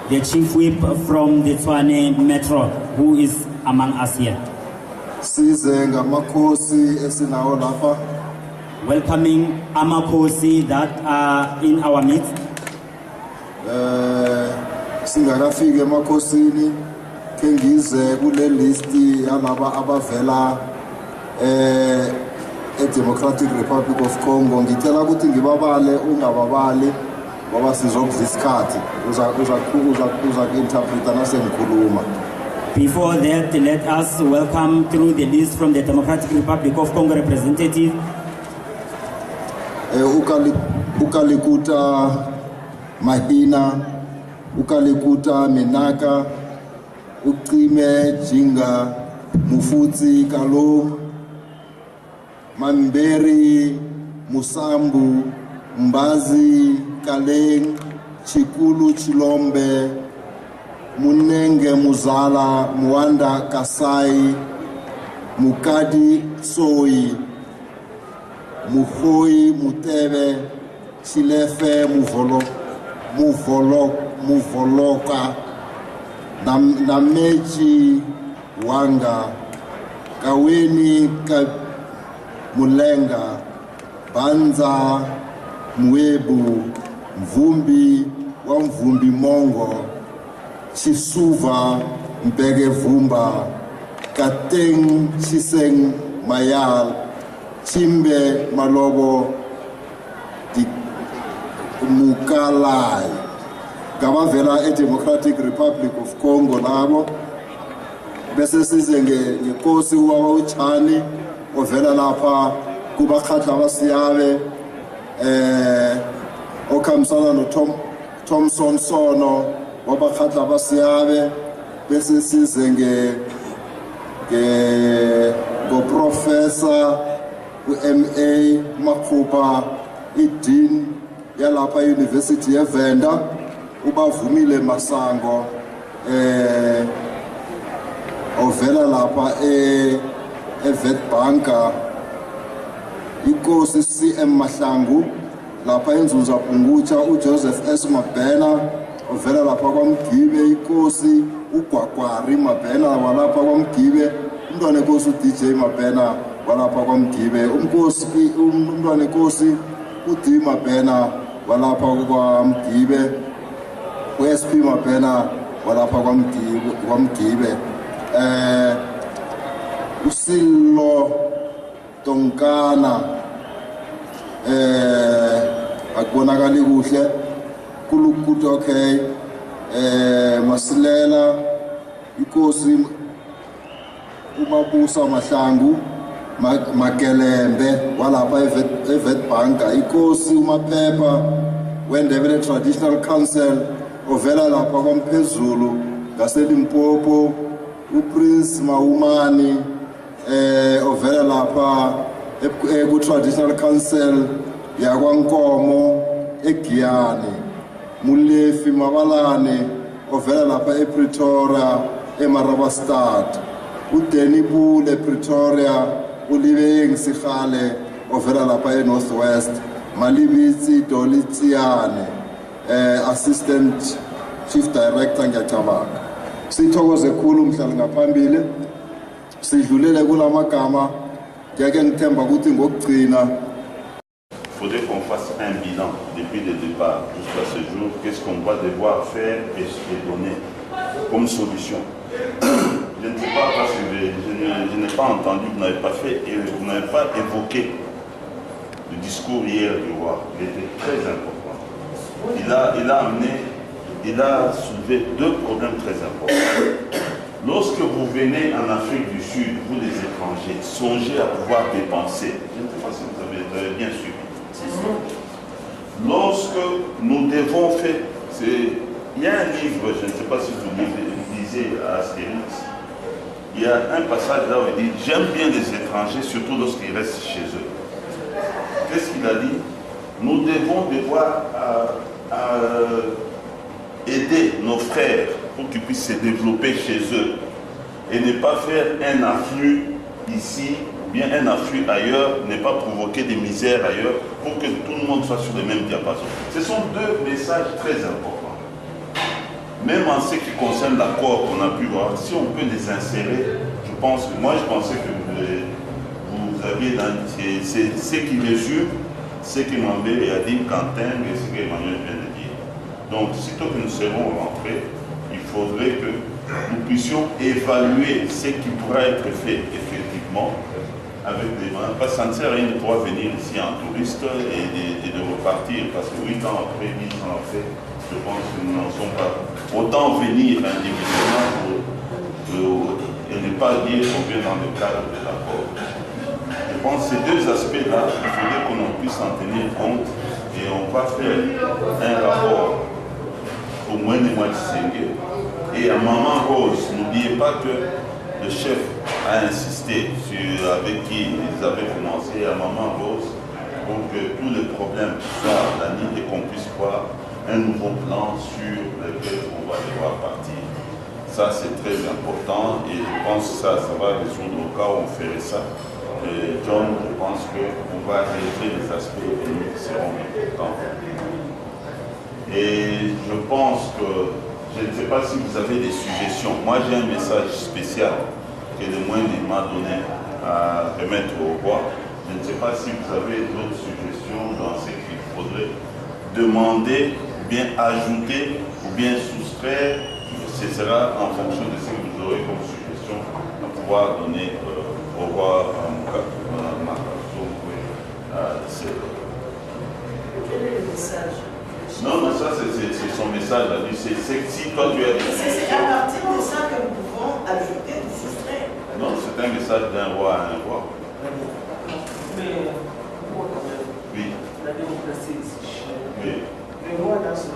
the Chief Whip from the Tshwane Metro, who is among us here. Welcoming Amakosi that are in our midst. Singakafika emakhosini kengize kule listi yalaba abavela Democratic Republic of Congo. Ngicela ukuthi ngibabale ungababali ngoba sizokudla isikhathi uza ku-interpreta nasengikhuluma. Before that, let us welcome through the list from the Democratic Republic of Congo representative. Ukalikuta Mahina, Ukalikuta Menaka, Ukrime Jinga, Mufutsi Kalo, Mamberi, Musambu, Mbazi, Kaleng, Chikulu Chilombe, Munenge Muzala, Mwanda Kasai, Mukadi Soi, Muhoi Mutebe, Chilefe Muvoloka, Namechi Wanga, Kaweni Mulenga, Banza Mwebu, Mvumbi Wamvumbi Mongo, Chisuva Mpege Vumba, Kateng Chiseng Mayal, Chimbe Malobo Mukalai. Gabavela Democratic Republic of Congo nabo. Bese size ngeNkosi uwa uChani ovela lapha kubakhatla basiyabe okamsana no Thomson Sono wabakhatla basiyabe. Bese size go professor uMA Makhupa iDean yalapha University yeVenda ubavumile Masango ovela lapha eVet inkosi CM Mahlangu lapha eNzunza Pungutsha uJoseph S Mabhena ovela lapha kwaMgibe inkosi uGwagwari Mabhena walapha kwaMgibe umntwana enkosi uDJ Mabhena walapha kwaMgibe umntwana enkosi uD Mabhena walapha kwaMgibe uSP Mabhena walapha kwaMgibe uSilo Tonkana akubonakali kuhle kulukuthi okay Masilela inkosi uMabusa Mahlangu Makelembe walapha eVet inkosi uMaphepha weNdebele Traditional Council ovela lapha kwaMphezulu ngaseLimpopo uPrince Maumani ovela lapha ku-Traditional Council yakwaNkomo eGiyani Mulefi Mabalane ovela lapha ePretoria eMarabastad uDanny Bule ePretoria uLibeng Sikhale ovela lapha eNorthwest Malibitsi Dolitsiyane Assistant Chief Director ngiyacabanga. Sithokoze khulu umhlali ngaphambili sidlulele kulamagama ngeke ngithemba ukuthi ngokugcina. Faudrait qu'on fasse un bilan depuis le départ jusqu'à ce jour. Qu'est-ce qu'on va devoir faire et donner comme solution? Je ne sais pas parce que je n'ai pas entendu, vous n'avez pas fait et vous n'avez pas évoqué le discours hier du roi. Il était très important. Il a soulevé deux problèmes très importants. Lorsque vous venez en Afrique du Sud, vous les étrangers, songez à pouvoir dépenser. Je ne sais pas si vous avez bien suivi. Lorsque nous devons faire, il y a un livre, je ne sais pas si vous lisez à Astérix, il y a un passage là où il dit « J'aime bien les étrangers, surtout lorsqu'ils restent chez eux ». Qu'est-ce qu'il a dit? Nous devons aider nos frères pour qu'ils puissent se développer chez eux et ne pas faire un afflux ici ou bien un afflux ailleurs, ne pas provoquer des misères ailleurs pour que tout le monde soit sur le même diapason. Ce sont deux messages très importants. même en ce qui concerne l'accord qu'on a pu voir, si on peut les insérer, je pense que moi je pensais que vous aviez dans c'est ce qui résume ce que Mambé a dit, Quentin et ce qu'Emmanuel vient de dire. Donc, sitôt que nous serons rentrés, il faudrait que nous puissions évaluer ce qui pourra être fait effectivement avec des mains. Parce que ça ne sert à rien de pouvoir venir ici en touriste et de repartir. Parce que 8 ans après, 10 ans après, je pense que nous n'en sommes pas. Autant venir individuellement et ne pas dire qu'on vient dans le cadre de l'accord. Je pense que ces deux aspects-là, il faudrait qu'on puisse en tenir compte et on va faire un rapport au moins des mois de Sengue. Et à Maman Rose, n'oubliez pas que le chef a insisté avec qui ils avaient commencé à Maman Rose pour que tous les problèmes soient d'anis et qu'on puisse voir un nouveau plan sur lequel on va devoir partir. Ça, c'est très important et je pense que ça va résoudre au cas où on ferait ça. John, je pense qu'on va régler les aspects économiques qui seront importants. Et je pense que, je ne sais pas si vous avez des suggestions. Moi, j'ai un message spécial que le moine m'a donné à remettre au roi. Je ne sais pas si vous avez d'autres suggestions dans ce qu'il faudrait demander, ou bien ajouter, ou bien soustraire. Ce sera en fonction de ce que vous aurez comme suggestion à pouvoir donner au roi Quel est le message? Non, ça c'est son message. C'est si toi tu as des c'est à partir de ça que nous pouvons ajouter ou soustraire. Non, c'est un message d'un roi à un roi. Mais, moi, quand même, Oui. la démocratie exige. Oui. Le roi, dans ce